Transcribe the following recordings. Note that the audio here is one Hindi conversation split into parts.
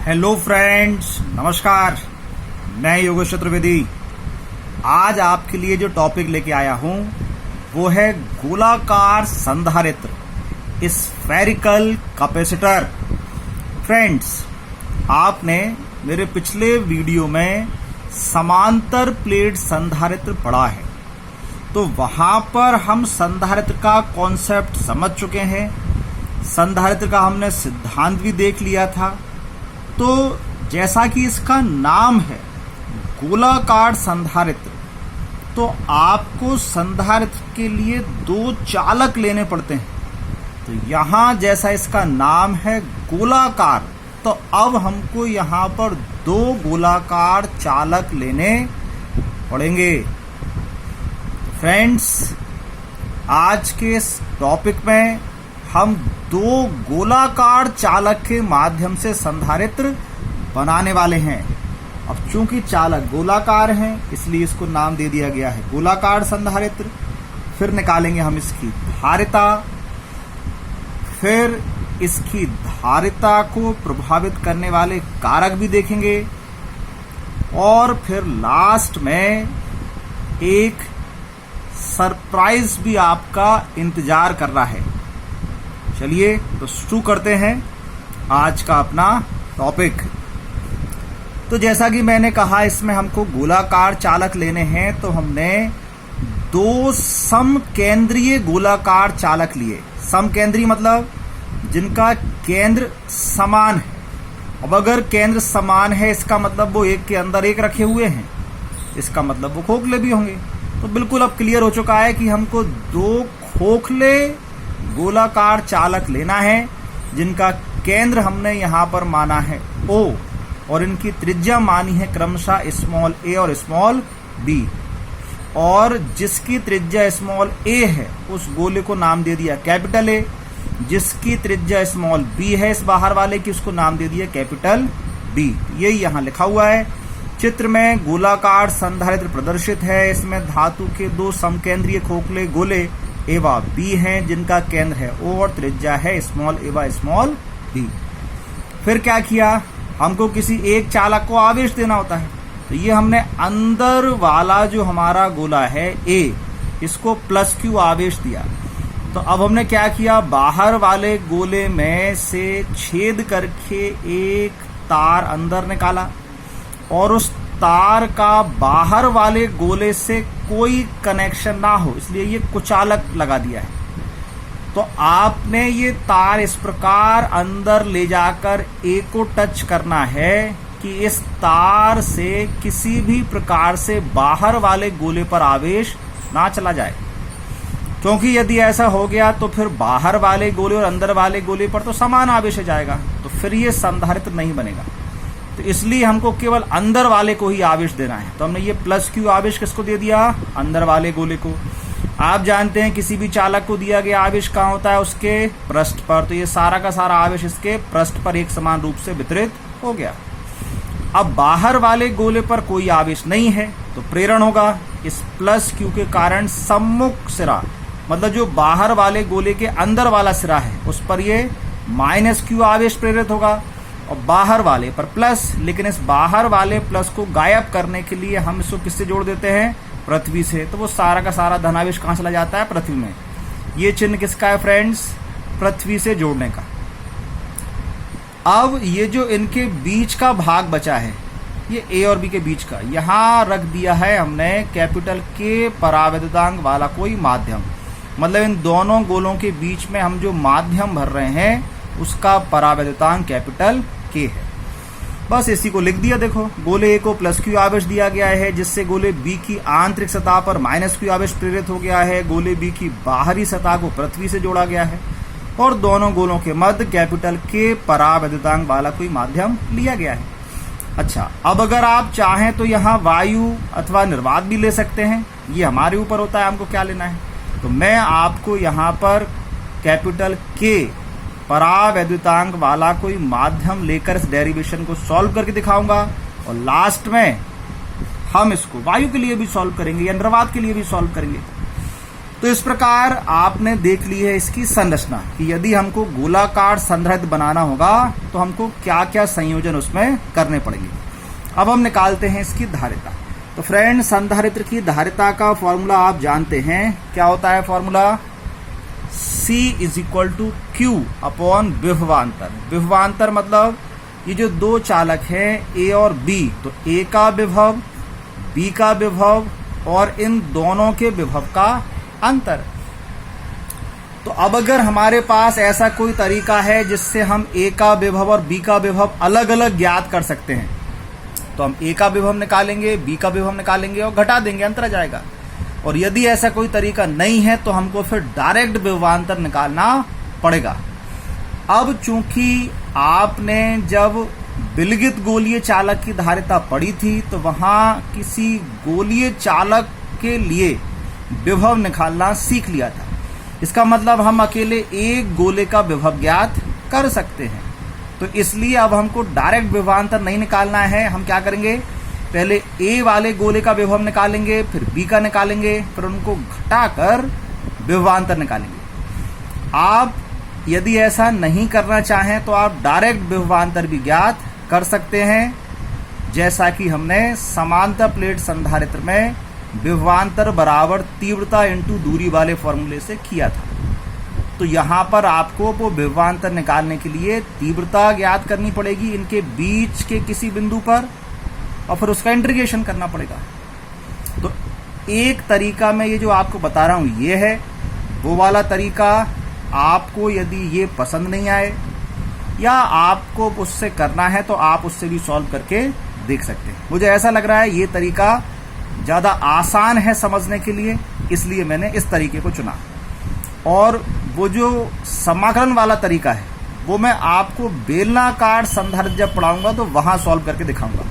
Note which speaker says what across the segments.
Speaker 1: हेलो फ्रेंड्स, नमस्कार। मैं योगेश चतुर्वेदी। आज आपके लिए जो टॉपिक लेके आया हूं वो है गोलाकार संधारित्र, स्फेरिकल कैपेसिटर। फ्रेंड्स, आपने मेरे पिछले वीडियो में समांतर प्लेट संधारित्र पढ़ा है, तो वहां पर हम संधारित्र का कॉन्सेप्ट समझ चुके हैं। संधारित्र का हमने सिद्धांत भी देख लिया था। तो जैसा कि इसका नाम है गोलाकार संधारित्र, तो आपको संधारित्र के लिए दो चालक लेने पड़ते हैं। तो यहां जैसा इसका नाम है गोलाकार, तो अब हमको यहां पर दो गोलाकार चालक लेने पड़ेंगे। फ्रेंड्स, आज के इस टॉपिक में हम दो गोलाकार चालक के माध्यम से संधारित्र बनाने वाले हैं। अब चूंकि चालक गोलाकार हैं, इसलिए इसको नाम दे दिया गया है गोलाकार संधारित्र। फिर निकालेंगे हम इसकी धारिता, फिर इसकी धारिता को प्रभावित करने वाले कारक भी देखेंगे, और फिर लास्ट में एक सरप्राइज भी आपका इंतजार कर रहा है। चलिए तो शुरू करते हैं आज का अपना टॉपिक। तो जैसा कि मैंने कहा, इसमें हमको गोलाकार चालक लेने हैं, तो हमने दो समकेंद्रीय गोलाकार चालक लिए। समकेंद्रीय मतलब जिनका केंद्र समान है। अब अगर केंद्र समान है, इसका मतलब वो एक के अंदर एक रखे हुए हैं, इसका मतलब वो खोखले भी होंगे। तो बिल्कुल अब क्लियर हो चुका है कि हमको दो खोखले गोलाकार चालक लेना है, जिनका केंद्र हमने यहां पर माना है O, और इनकी त्रिज्या मानी है क्रमशः स्मॉल a और स्मॉल b, और जिसकी त्रिज्या स्मॉल a है उस गोले को नाम दे दिया कैपिटल A, जिसकी त्रिज्या स्मॉल b है इस बाहर वाले की, उसको नाम दे दिया कैपिटल B। यही यहां लिखा हुआ है। चित्र में गोलाकार संधारित्र प्रदर्शित है। इसमें धातु के दो समकेंद्रीय खोखले गोले A व B हैं, जिनका केंद्र है O और त्रिज्या है स्मॉल a व स्मॉल b। फिर क्या किया, हमको किसी एक चालक को आवेश देना होता है। तो ये हमने अंदर वाला जो हमारा गोला है A, इसको प्लस Q आवेश दिया। तो अब हमने क्या किया, बाहर वाले गोले में से छेद करके एक तार अंदर निकाला, और उस तार का बाहर वाले गोले से कोई कनेक्शन ना हो, इसलिए ये कुचालक लगा दिया है। तो आपने ये तार इस प्रकार अंदर ले जाकर A को टच करना है कि इस तार से किसी भी प्रकार से बाहर वाले गोले पर आवेश ना चला जाए, क्योंकि यदि ऐसा हो गया तो फिर बाहर वाले गोले और अंदर वाले गोले पर तो समान आवेश जाएगा, तो फिर ये संधारित्र नहीं बनेगा। तो इसलिए हमको केवल अंदर वाले को ही आवेश देना है। तो हमने ये प्लस Q आवेश किसको दे दिया, अंदर वाले गोले को। आप जानते हैं किसी भी चालक को दिया गया आवेश कहाँ होता है, उसके पृष्ठ पर। तो ये सारा का सारा आवेश इसके पृष्ठ पर एक समान रूप से वितरित हो गया। अब बाहर वाले गोले पर कोई आवेश नहीं है, तो प्रेरण होगा। इस प्लस Q के कारण सम्मुख सिरा, मतलब जो बाहर वाले गोले के अंदर वाला सिरा है, उस पर ये माइनस Q आवेश प्रेरित होगा, और बाहर वाले पर प्लस। लेकिन इस बाहर वाले प्लस को गायब करने के लिए हम इसको किससे जोड़ देते हैं, पृथ्वी से। तो वो सारा का सारा धनावेश कहां चला जाता है, पृथ्वी में। ये चिन्ह किसका है फ्रेंड्स, पृथ्वी से जोड़ने का। अब ये जो इनके बीच का भाग बचा है, ये A और B के बीच का, यहां रख दिया है हमने कैपिटल K परावैद्युतांक वाला कोई माध्यम। मतलब इन दोनों गोलों के बीच में हम जो माध्यम भर रहे हैं, उसका परावैद्युतांक कैपिटल K है। बस इसी को लिख दिया। देखो, गोले A को प्लस Q आवेश दिया गया है, जिससे गोले B की आंतरिक सतह पर माइनस Q आवेश प्रेरित हो गया है। गोले B की बाहरी सतह को पृथ्वी से जोड़ा गया है, और दोनों गोलों के मध्य कैपिटल K परावैद्युतांक वाला कोई माध्यम लिया गया है। अच्छा, अब अगर आप चाहें तो यहाँ वायु अथवा निर्वात भी ले सकते हैं, ये हमारे ऊपर होता है हमको क्या लेना है। तो मैं आपको यहाँ पर कैपिटल K परावैद्युतांक वाला कोई माध्यम लेकर इस डेरिवेशन को सॉल्व करके दिखाऊंगा, और लास्ट में हम इसको वायु के लिए भी सॉल्व करेंगे या निर्वात के लिए भी सॉल्व करेंगे। तो इस प्रकार आपने देख ली है इसकी संरचना कि यदि हमको गोलाकार संधारित्र बनाना होगा तो हमको क्या क्या संयोजन उसमें करने पड़ेंगे। अब हम निकालते हैं इसकी धारिता। तो फ्रेंड, संधारित्र की धारिता का फॉर्मूला आप जानते हैं, क्या होता है फॉर्मूला? C = Q अपॉन विभवांतर। विभवांतर मतलब ये जो दो चालक हैं A और B, तो A का विभव, B का विभव और इन दोनों के विभव का अंतर। तो अब अगर हमारे पास ऐसा कोई तरीका है जिससे हम A का विभव और B का विभव अलग अलग ज्ञात कर सकते हैं, तो हम A का विभव निकालेंगे, B का विभव निकालेंगे और घटा देंगे, अंतर आ जाएगा। और यदि ऐसा कोई तरीका नहीं है तो हमको फिर डायरेक्ट विभवांतर निकालना पड़ेगा। अब चूंकि आपने जब विलगित गोलीय चालक की धारिता पढ़ी थी तो वहां किसी गोलीय चालक के लिए विभव निकालना सीख लिया था। इसका मतलब हम अकेले एक गोले का विभव ज्ञात कर सकते हैं। तो इसलिए अब हमको डायरेक्ट विभवांतर नहीं निकालना है। हम क्या करेंगे, पहले A वाले गोले का विभव निकालेंगे, फिर B का निकालेंगे, फिर उनको घटाकर विभवांतर निकालेंगे। आप यदि ऐसा नहीं करना चाहें तो आप डायरेक्ट विभवांतर भी ज्ञात कर सकते हैं, जैसा कि हमने समांतर प्लेट संधारित्र में विभवांतर बराबर तीव्रता इंटू दूरी वाले फॉर्मूले से किया था। तो यहाँ पर आपको वो विभवांतर निकालने के लिए तीव्रता ज्ञात करनी पड़ेगी इनके बीच के किसी बिंदु पर, और फिर उसका इंटीग्रेशन करना पड़ेगा। तो एक तरीका मैं ये जो आपको बता रहा हूँ ये है। वो वाला तरीका आपको यदि ये पसंद नहीं आए या आपको उससे करना है तो आप उससे भी सॉल्व करके देख सकते हैं। मुझे ऐसा लग रहा है ये तरीका ज़्यादा आसान है समझने के लिए, इसलिए मैंने इस तरीके को चुना। और वो जो समाकलन वाला तरीका है वो मैं आपको बेलनाकार संधारित्र जब पढ़ाऊंगा तो वहां सॉल्व करके दिखाऊंगा।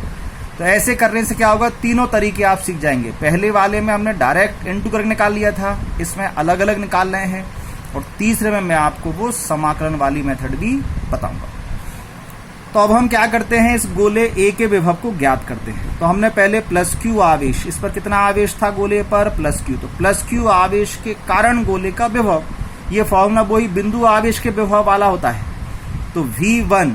Speaker 1: तो ऐसे करने से क्या होगा, तीनों तरीके आप सीख जाएंगे। पहले वाले में हमने डायरेक्ट इनटू करके निकाल लिया था, इसमें अलग अलग निकाल रहे हैं, और तीसरे में मैं आपको वो समाकलन वाली मेथड भी बताऊंगा। तो अब हम क्या करते हैं, इस गोले A के विभव को ज्ञात करते हैं। तो हमने पहले +Q आवेश, इस पर कितना आवेश था गोले पर, +Q, तो +Q आवेश के कारण गोले का विभव, ये फॉर्मूला वही बिंदु आवेश के विभव वाला होता है। तो V1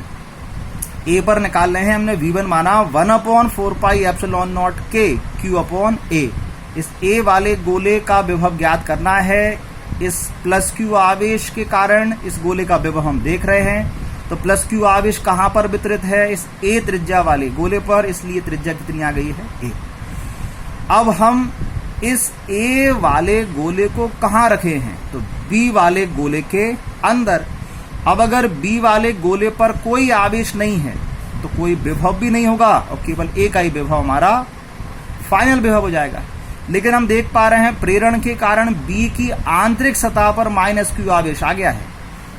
Speaker 1: A पर निकाल रहे हैं हमने, V1 माना 1/4πε0 K Q/A। इस A वाले गोले का विभव ज्ञात करना है। इस +Q आवेश के कारण इस गोले का विभव हम देख रहे हैं। तो +Q आवेश कहां पर वितरित है, इस A त्रिज्या वाले गोले पर, इसलिए त्रिज्या कितनी आ गई है, A। अब हम इस A वाले गोले को कहां रखे हैं, तो B वाले गोले के अंदर। अब अगर B वाले गोले पर कोई आवेश नहीं है तो कोई विभव भी नहीं होगा और केवल A का ही विभव हमारा फाइनल विभव हो जाएगा। लेकिन हम देख पा रहे हैं प्रेरण के कारण B की आंतरिक सतह पर -Q आवेश आ गया है।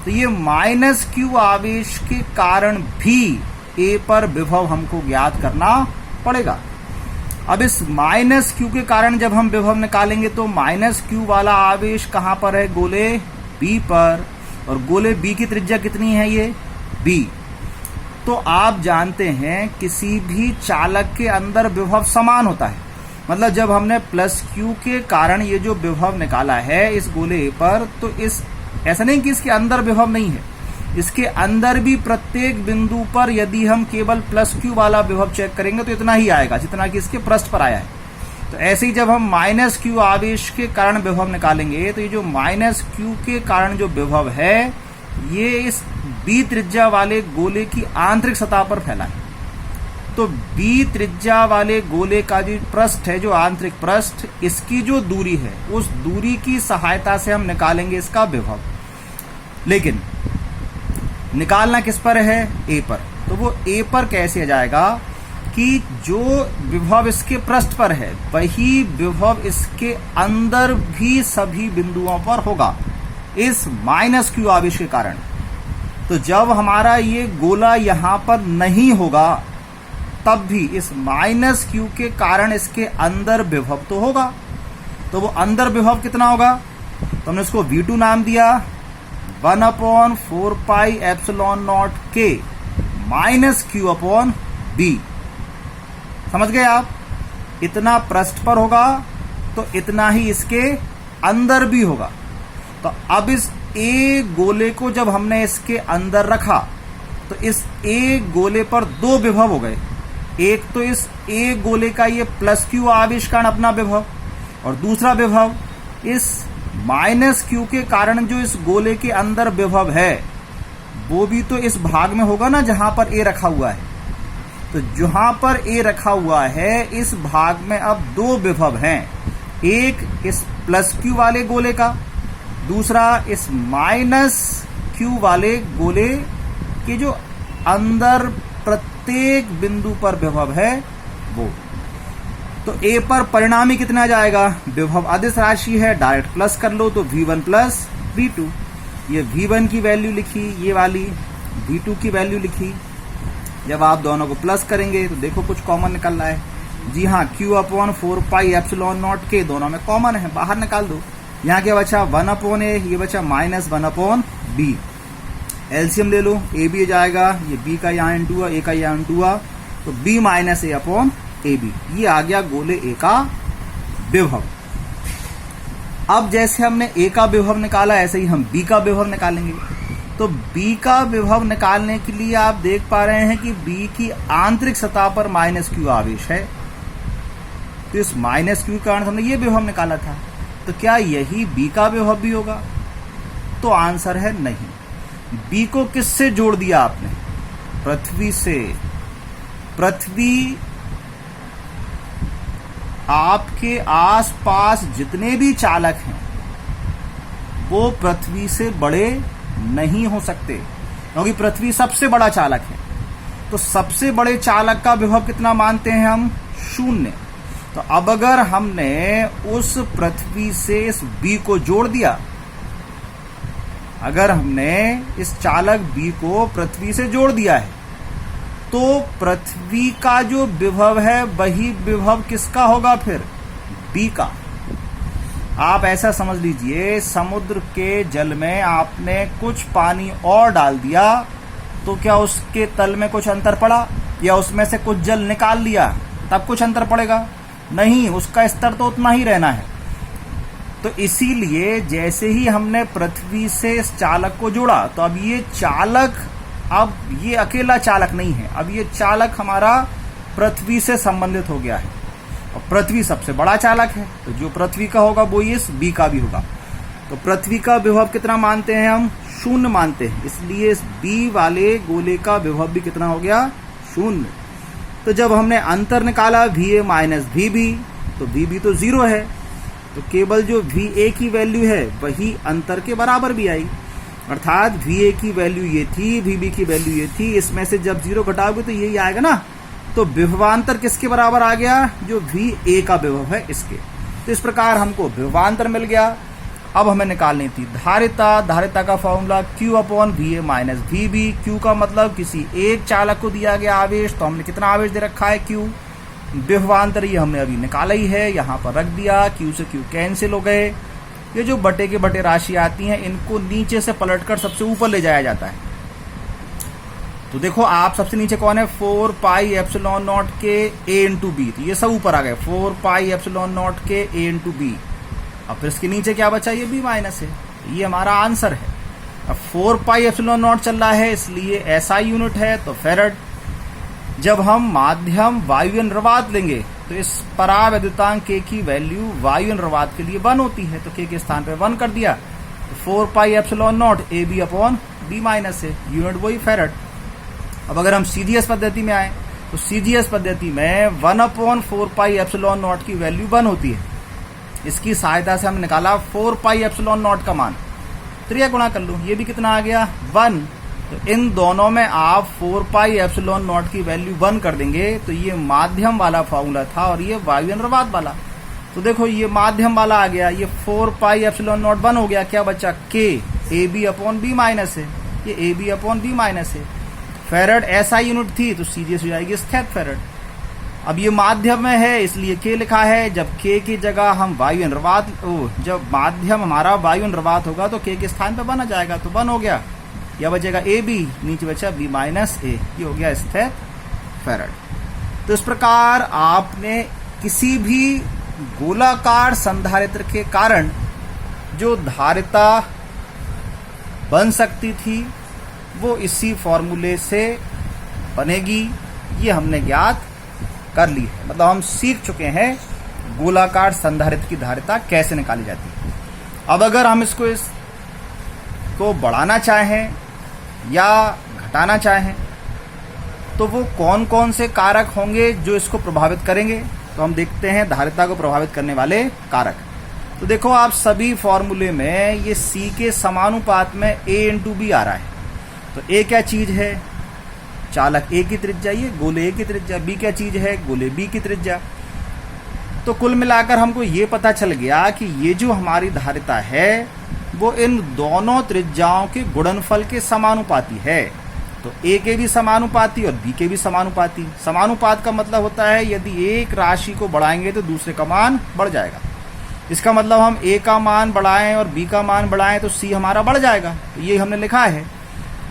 Speaker 1: तो ये -Q आवेश के कारण भी A पर विभव हमको ज्ञात करना पड़ेगा। अब इस -Q के कारण जब हम विभव निकालेंगे तो -Q वाला आवेश कहां पर है, गोले B पर, और गोले B की त्रिज्या कितनी है, ये B। तो आप जानते हैं किसी भी चालक के अंदर विभव समान होता है। मतलब जब हमने +Q के कारण ये जो विभव निकाला है इस गोले A पर, तो इस ऐसा नहीं कि इसके अंदर विभव नहीं है, इसके अंदर भी प्रत्येक बिंदु पर यदि हम केवल +Q वाला विभव चेक करेंगे तो इतना ही आएगा जितना कि इसके पृष्ठ पर आया है। तो ऐसे ही जब हम -Q आवेश के कारण विभव निकालेंगे तो ये जो -Q के कारण जो विभव है ये इस B त्रिज्या वाले गोले की आंतरिक सतह पर फैला है। तो B त्रिज्या वाले गोले का जो पृष्ठ है, जो आंतरिक पृष्ठ, इसकी जो दूरी है उस दूरी की सहायता से हम निकालेंगे इसका विभव। लेकिन निकालना किस पर है, A पर। तो वो A पर कैसे आ जाएगा कि जो विभव इसके पृष्ठ पर है वही विभव इसके अंदर भी सभी बिंदुओं पर होगा इस -Q आवेश के कारण। तो जब हमारा ये गोला यहां पर नहीं होगा तब भी इस -Q के कारण इसके अंदर विभव तो होगा। तो वो अंदर विभव कितना होगा, तो हमने इसको V2 नाम दिया, 1/4πε0 K -Q/B। समझ गए आप, इतना पृष्ठ पर होगा तो इतना ही इसके अंदर भी होगा। तो अब इस ए गोले को जब हमने इसके अंदर रखा तो इस ए गोले पर दो विभव हो गए। एक तो इस ए गोले का ये प्लस क्यू आवेश कारण अपना विभव, और दूसरा विभव इस माइनस क्यू के कारण जो इस गोले के अंदर विभव है वो भी तो इस भाग में होगा ना जहां पर ए रखा हुआ है। तो जहां पर ए रखा हुआ है इस भाग में अब दो विभव हैं, एक इस प्लस क्यू वाले गोले का, दूसरा इस माइनस क्यू वाले गोले के जो अंदर प्रत्येक बिंदु पर विभव है वो। तो ए पर परिणामी कितना जाएगा, विभव अदिश राशि है, डायरेक्ट प्लस कर लो तो V1 प्लस V2। ये V1 की वैल्यू लिखी, ये वाली V2 की वैल्यू लिखी। जब आप दोनों को प्लस करेंगे तो देखो कुछ कॉमन निकल रहा है। जी हाँ, Q/4πε0 के दोनों में कॉमन है, बाहर निकाल दो। यहाँ क्या बचा 1/a, ये बचा -1/b। एलसीएम ले लो, ए बी जाएगा, ये बी का यहाँ इंटू हुआ, ए का यहाँ इंटू हुआ, तो b - a/ab। ये आ गया गोले ए का विभव। अब जैसे हमने ए का विभव निकाला ऐसे ही हम बी का विभव निकालेंगे। तो बी का विभव निकालने के लिए आप देख पा रहे हैं कि बी की आंतरिक सतह पर -q आवेश है। तो इस -q के कारण हमने ये विभव निकाला था। तो क्या यही बी का विभव भी होगा? तो आंसर है नहीं। बी को किससे जोड़ दिया आपने? पृथ्वी से। पृथ्वी आपके आसपास जितने भी चालक हैं वो पृथ्वी से बड़े नहीं हो सकते, क्योंकि पृथ्वी सबसे बड़ा चालक है। तो सबसे बड़े चालक का विभव कितना मानते हैं हम? 0। तो अब अगर हमने उस पृथ्वी से इस बी को जोड़ दिया, अगर हमने इस चालक बी को पृथ्वी से जोड़ दिया है तो पृथ्वी का जो विभव है वही विभव किसका होगा फिर? बी का। आप ऐसा समझ लीजिए, समुद्र के जल में आपने कुछ पानी और डाल दिया तो क्या उसके तल में कुछ अंतर पड़ा? या उसमें से कुछ जल निकाल लिया तब कुछ अंतर पड़ेगा? नहीं, उसका स्तर तो उतना ही रहना है। तो इसीलिए जैसे ही हमने पृथ्वी से इस चालक को जोड़ा तो अब ये चालक, अब ये अकेला चालक नहीं है, अब ये चालक हमारा पृथ्वी से संबंधित हो गया है। और पृथ्वी सबसे बड़ा चालक है, तो जो पृथ्वी का होगा वो इस बी का भी होगा। तो पृथ्वी का विभव कितना मानते हैं हम? 0 मानते हैं। इसलिए इस बी वाले गोले का विभव भी कितना हो गया? 0। तो जब हमने अंतर निकाला VA - VB, तो VB तो 0 है, तो केवल जो VA की वैल्यू है वही अंतर के बराबर भी आई। अर्थात VA की वैल्यू ये थी, VB की वैल्यू ये थी, इसमें से जब 0 घटाओगे तो यही आएगा ना। तो विभवांतर किसके बराबर आ गया? जो VA का विभव है इसके। तो इस प्रकार हमको विभवांतर मिल गया। अब हमें निकालनी थी धारिता। धारिता का फॉर्मूला Q/VA - VB। Q का मतलब किसी एक चालक को दिया गया आवेश, तो हमने कितना आवेश दे रखा है? Q। विभवांतर ये हमने अभी निकाला ही है, यहाँ पर रख दिया। Q से Q कैंसिल हो गए। ये जो बटे के बटे राशि आती हैं इनको नीचे से पलटकर सबसे ऊपर ले जाया जाता है। तो देखो आप सबसे नीचे कौन है? 4πε0 के A/B। तो ये सब ऊपर आ गए, 4πε0 के A/B। अब फिर इसके नीचे क्या बचा? ये B- है। ये हमारा आंसर है। अब 4πε0 चल रहा है इसलिए ऐसा यूनिट है तो फेरड। जब हम माध्यम वायु निर्वात लेंगे तो इस परावैद्युतांक K की वैल्यू वायु निर्वात के लिए 1 होती है, तो K के स्थान पे 1 कर दिया। तो 4πε0 AB/B- है, यूनिट वही फेरड। अब अगर हम CGS पद्धति में आए तो CGS पद्धति में 1/4πε0 की वैल्यू 1 होती है। इसकी सहायता से हम निकाला 4πε0 का मान, त्रिया गुणा कर लो, ये भी कितना आ गया? 1। तो इन दोनों में आप 4πε0 की वैल्यू 1 कर देंगे तो ये माध्यम वाला फॉर्मूला था और ये वायु निर्वात वाला। तो देखो ये माध्यम वाला आ गया, ये 4πε0 1 हो गया, क्या बचा? K AB/B- है, ये AB/B- है। फेरड ऐसा यूनिट थी तो सीधे हो जाएगी स्थैत फेरड। अब ये माध्यम में है इसलिए K लिखा है। जब K की जगह हम वायु निर्वात, जब माध्यम हमारा वायु निर्वात होगा तो K के स्थान पे 1 आ जाएगा, तो 1 हो गया। या बचेगा AB, नीचे बचा B- A, ये हो गया स्थैत फेरड। तो इस प्रकार आपने किसी भी गोलाकार संधारित्र के कारण जो धारिता बन सकती थी वो इसी फॉर्मूले से बनेगी, ये हमने ज्ञात कर ली है। मतलब हम सीख चुके हैं गोलाकार संधारित्र की धारिता कैसे निकाली जाती है। अब अगर हम इसको बढ़ाना चाहें या घटाना चाहें तो वो कौन कौन से कारक होंगे जो इसको प्रभावित करेंगे, तो हम देखते हैं धारिता को प्रभावित करने वाले कारक। तो देखो आप सभी फॉर्मूले में ये C के समानुपात में A इंटू B आ रहा है। तो A क्या चीज है, चालक A की त्रिज्या, ये गोले A की त्रिज्या। B क्या चीज है, गोले B की त्रिज्या। तो कुल मिलाकर हमको ये पता चल गया कि ये जो हमारी धारिता है वो इन दोनों त्रिज्याओं के गुणनफल के समानुपाती है। तो A के भी समानुपाती और B के भी समानुपाती। समानुपात का मतलब होता है यदि एक राशि को बढ़ाएंगे तो दूसरे का मान बढ़ जाएगा। इसका मतलब हम A का मान बढ़ाएं और B का मान बढ़ाएं तो C हमारा बढ़ जाएगा। तो ये हमने लिखा है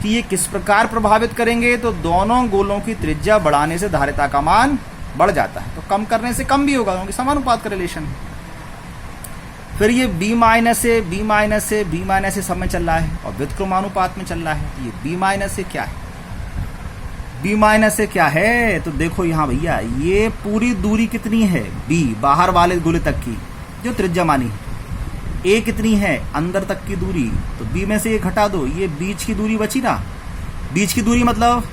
Speaker 1: कि ये किस प्रकार प्रभावित करेंगे, तो दोनों गोलों की त्रिज्या बढ़ाने से धारिता का मान बढ़ जाता है, तो कम करने से कम भी होगा क्योंकि समानुपात का रिलेशन है। फिर ये B माइनस से B माइनस से B माइनस से सब में चल रहा है और व्युत्क्रमानुपात में चल रहा है। ये B माइनस से क्या है, B माइनस से क्या है, तो देखो यहाँ भैया ये पूरी दूरी कितनी है B, बाहर वाले गोले तक की जो त्रिज्या मानी है। A कितनी है, अंदर तक की दूरी, तो B में से ये घटा दो, ये बीच की दूरी बची ना। बीच की दूरी मतलब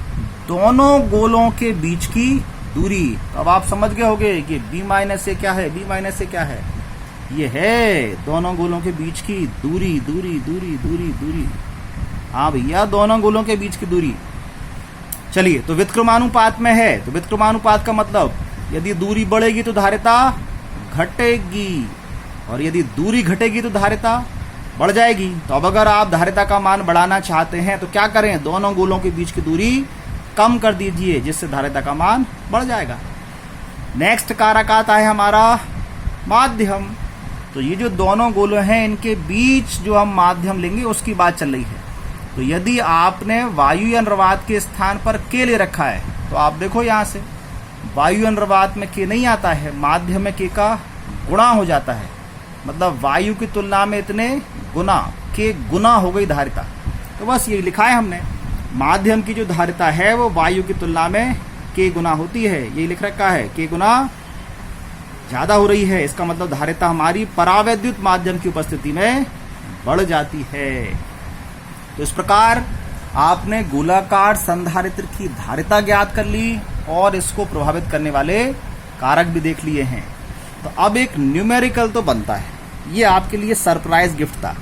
Speaker 1: दोनों गोलों के बीच की दूरी। तो अब आप समझ गए होंगे कि B माइनस से क्या है, B माइनस से क्या है, ये है दोनों गोलों के बीच की दूरी, दूरी दूरी दूरी दूरी। हाँ भैया, दोनों गोलों के बीच की दूरी। चलिए, तो व्युत्क्रमानुपात में है, तो व्युत्क्रमानुपात का मतलब यदि दूरी बढ़ेगी तो धारिता घटेगी और यदि दूरी घटेगी तो धारिता बढ़ जाएगी। तो अब अगर आप धारिता का मान बढ़ाना चाहते हैं तो क्या करें, दोनों गोलों के बीच की दूरी कम कर दीजिए जिससे धारिता का मान बढ़ जाएगा। नेक्स्ट कारक आता है हमारा माध्यम। तो ये जो दोनों गोले हैं इनके बीच जो हम माध्यम लेंगे उसकी बात चल रही है। तो यदि आपने वायु निर्वात के स्थान पर K ले रखा है तो आप देखो यहाँ से वायु निर्वात में K नहीं आता है, माध्यम में K का गुणा हो जाता है। मतलब वायु की तुलना में इतने गुना, K गुना हो गई धारिता। तो बस ये लिखा है हमने, माध्यम की जो धारिता है वो वायु की तुलना में K गुना होती है। ये लिख रखा है K गुना ज्यादा हो रही है, इसका मतलब धारिता हमारी परावैद्युत माध्यम की उपस्थिति में बढ़ जाती है। तो इस प्रकार आपने गोलाकार संधारित्र की धारिता ज्ञात कर ली और इसको प्रभावित करने वाले कारक भी देख लिए हैं। तो अब एक न्यूमेरिकल तो बनता है, ये आपके लिए सरप्राइज गिफ्ट था।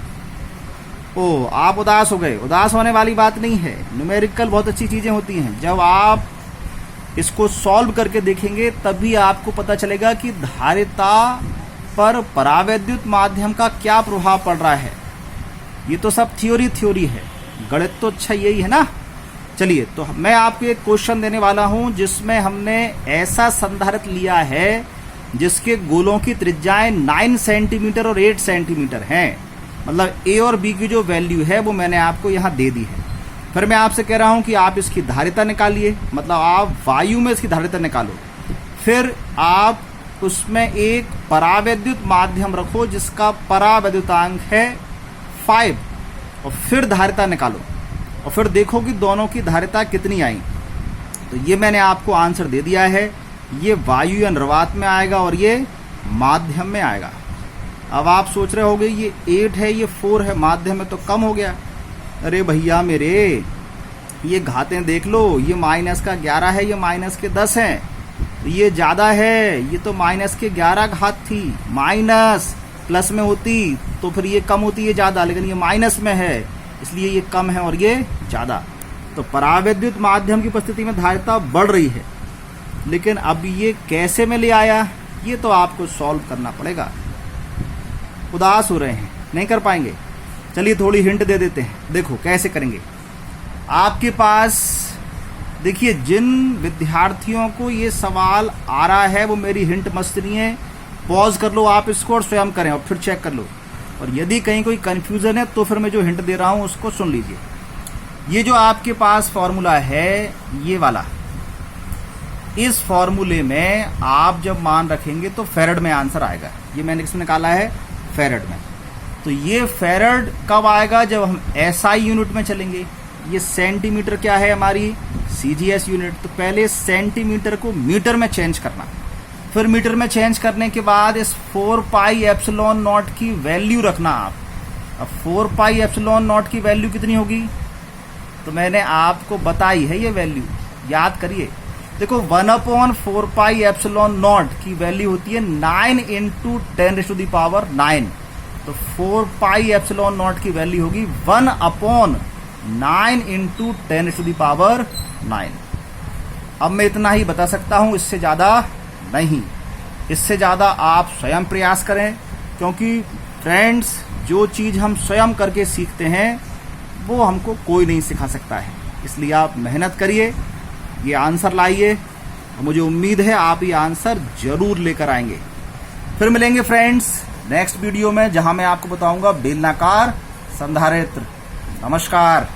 Speaker 1: ओ, आप उदास हो गए, उदास होने वाली बात नहीं है। न्यूमेरिकल बहुत अच्छी चीजें होती हैं, जब आप इसको सॉल्व करके देखेंगे तभी आपको पता चलेगा कि धारिता पर परावैद्युत माध्यम का क्या प्रभाव पड़ रहा है। ये तो सब थ्योरी है, गणित तो अच्छा यही है ना। चलिए, तो मैं आपको एक क्वेश्चन देने वाला हूं जिसमें हमने ऐसा संधारित्र लिया है जिसके गोलों की त्रिज्याएं 9 सेंटीमीटर और 8 सेंटीमीटर हैं। मतलब A और B की जो वैल्यू है वो मैंने आपको यहाँ दे दी है। फिर मैं आपसे कह रहा हूं कि आप इसकी धारिता निकालिए, मतलब आप वायु में इसकी धारिता निकालो। फिर आप उसमें एक परावैद्युत माध्यम रखो जिसका परावैद्युतांक है 5 और फिर धारिता निकालो और फिर देखो कि दोनों की धारिता कितनी आई। तो ये मैंने आपको आंसर दे दिया है, ये वायु या निर्वात में आएगा और ये माध्यम में आएगा। अब आप सोच रहे होंगे ये 8 है, ये 4 है, माध्यम में तो कम हो गया। अरे भैया मेरे, ये घातें देख लो, ये माइनस का 11 है, ये माइनस के 10 हैं, ये ज्यादा है, ये तो माइनस के 11 घात थी। माइनस प्लस में होती तो फिर ये कम होती है ज्यादा, लेकिन ये माइनस में है इसलिए ये कम है और ये ज्यादा। तो परावैद्युत माध्यम की उपस्थिति में धारिता बढ़ रही है, लेकिन अब ये कैसे में ले आया ये तो आपको सॉल्व करना पड़ेगा। उदास हो रहे हैं, नहीं कर पाएंगे, चलिए थोड़ी हिंट दे देते हैं। देखो कैसे करेंगे। आपके पास देखिए, जिन विद्यार्थियों को ये सवाल आ रहा है वो मेरी हिंट मत सुनिए, पॉज कर लो आप इसको और स्वयं करें और फिर चेक कर लो। और यदि कहीं कोई कंफ्यूजन है तो फिर मैं जो हिंट दे रहा हूं उसको सुन लीजिए। ये जो आपके पास फॉर्मूला है ये वाला, इस फॉर्मूले में आप जब मान रखेंगे तो फेरेड में आंसर आएगा। ये मैंने किसमें निकाला है, फेरेड में। तो ये फेरड कब आएगा? जब हम एसआई यूनिट में चलेंगे। ये सेंटीमीटर क्या है हमारी? CGS unit. तो पहले सेंटीमीटर को मीटर में चेंज करना, फिर मीटर में चेंज करने के बाद इस 4 पाई एप्सिलॉन नॉट की वैल्यू रखना आप। अब 4 पाई एप्सिलॉन नॉट की वैल्यू कितनी होगी? तो मैंने आपको बताई है ये वैल्यू, याद करिए। देखो 1/4 पाई एप्सिलॉन नॉट की वैल्यू होती है 9 × 10⁹ तो 4 पाई एप्सिलॉन नॉट की वैल्यू होगी 1/9 × 10⁹। अब मैं इतना ही बता सकता हूं, इससे ज्यादा नहीं। इससे ज्यादा आप स्वयं प्रयास करें, क्योंकि फ्रेंड्स जो चीज हम स्वयं करके सीखते हैं वो हमको कोई नहीं सिखा सकता है। इसलिए आप मेहनत करिए, ये आंसर लाइए। मुझे उम्मीद है आप ये आंसर जरूर लेकर आएंगे। फिर मिलेंगे फ्रेंड्स नेक्स्ट वीडियो में, जहां मैं आपको बताऊंगा बेलनाकार संधारित्र। नमस्कार।